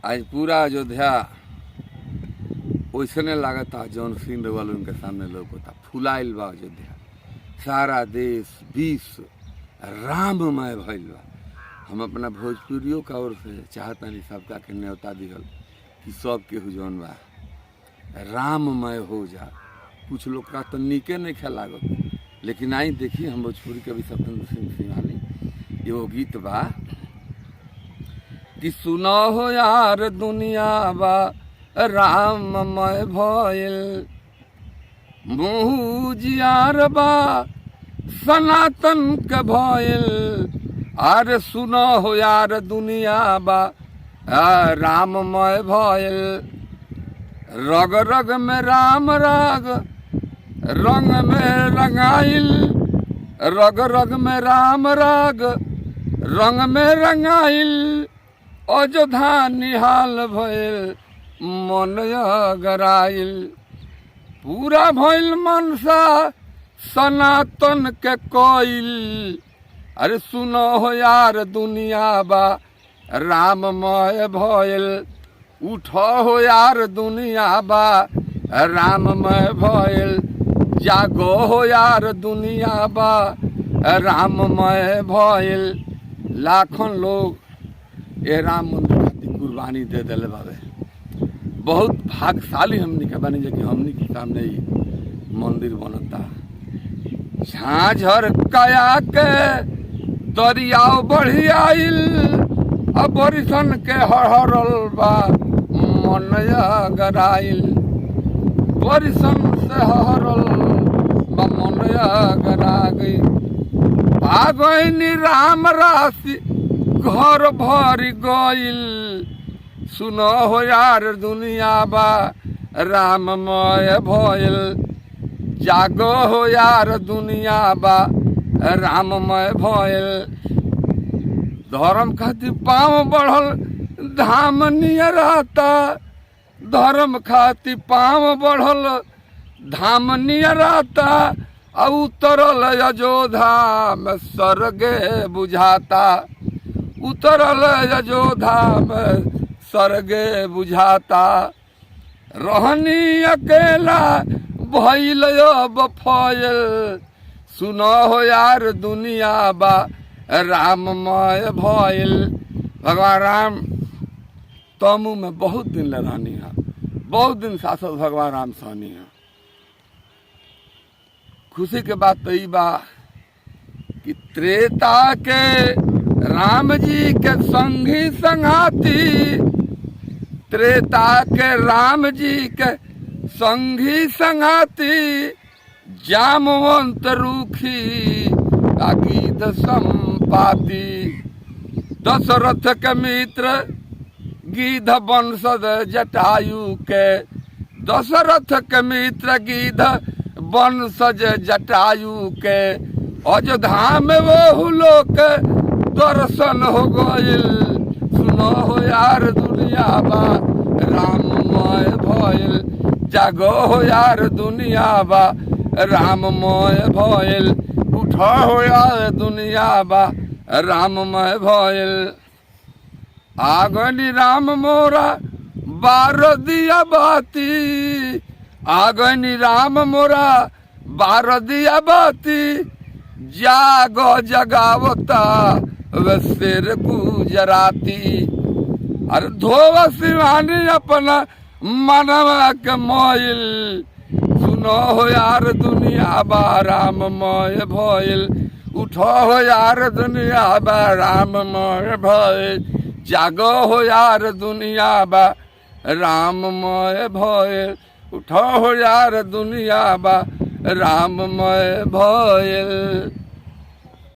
आज पूरा अयोध्या वैसने लागता जौन सीन वाल उनके सामने लौकता। फुलाइल बा अयोध्या, सारा देश विश्व राममय भइल बा। हम अपना भोजपुरियों का ओर से चाहतानी सबका के न्योता दिहल कि सब केहू जौन बा राममय हो जा। कुछ लोग का तो नीके नहीं ख्याल लागत, लेकिन आई देखी हम भोजपुरी कवि सत्येंद्र सिंह सिंघानी एगो गीत बा कि सुनो हो यार दुनिया बा राममय भइल, मुँह जियार बा सनातन के भइल। अरे सुनो हो यार दुनिया बा राममय भइल, रग रग में राम राग रंग में रंगाइल, रग रग में राम राग रंग में रंगाइल। अयोध्या निहाल भइल मन अगराइल, पूरा भइल मनसा सनातन के कोइल। अरे सुनो हो यार दुनिया बा राममय भइल, उठो हो यार दुनिया बा राममय भइल, जागो हो यार दुनिया बा राममय भइल। लाखों लोग ये राम मंदिर खातिर कुर्बानी दे दिले बाबे। बहुत भाग्यशाली हमनी के बनी कि हमनी के सामने ही मंदिर बनता। झांझर कया के दरियाव बढ़ी आइल, अब बरिसन के हरहरल बा मन अगराइल, बरिसन से हरहरल बा मन अगरा गई। भागनी राम राशि घर भर गइल, सुनो हो यार दुनिया बा राममय भइल, जागो हो यार दुनिया बा राममय भइल। धर्म खातिर पाँव बढ़ल धाम नियराता, धर्म खातिर पाँव बढ़ल धाम नियराता। उतरल अयोध्या में स्वर्गे बुझाता, उतरल अयोध्या में स्वर्गे बुझाता। रहनी अकेला भइल अब फइल, सुनो हो यार दुनिया बा राममय भइल। भगवान राम तमु में बहुत दिन रहनी है, बहुत दिन शासक भगवान राम सहनी है। खुशी के बात तो ई बा कि त्रेता के राम जी के संगी संघाती, त्रेता के राम जी के संगी संघाती। जामवंत रूखी का गीत संपाती, दशरथ के मित्र गीध वंशज जटायु के, दशरथ के मित्र गीध वंशज जटायु के। अयोध्या में वो लोग दर्शन हो गइल, सुनो हो यार दुनिया बा राममय भइल, जागो हो यार दुनिया बा राममय भइल, उठो हो यार दुनिया बा राममय भइल। आगनी राम मोरा बार दिया बाती, आगनी राम मोरा बार दिया बाती। जागो जगावता वे शेर गुजराती, अरे धोव शिवानी अपना मनवा के मोइल, सुनो हो यार दुनिया बा राममय भइल, उठो हो यार दुनिया बा राममय भइल, जागो हो यार दुनिया बा राममय भइल, उठो हो यार दुनिया बा राममय भइल।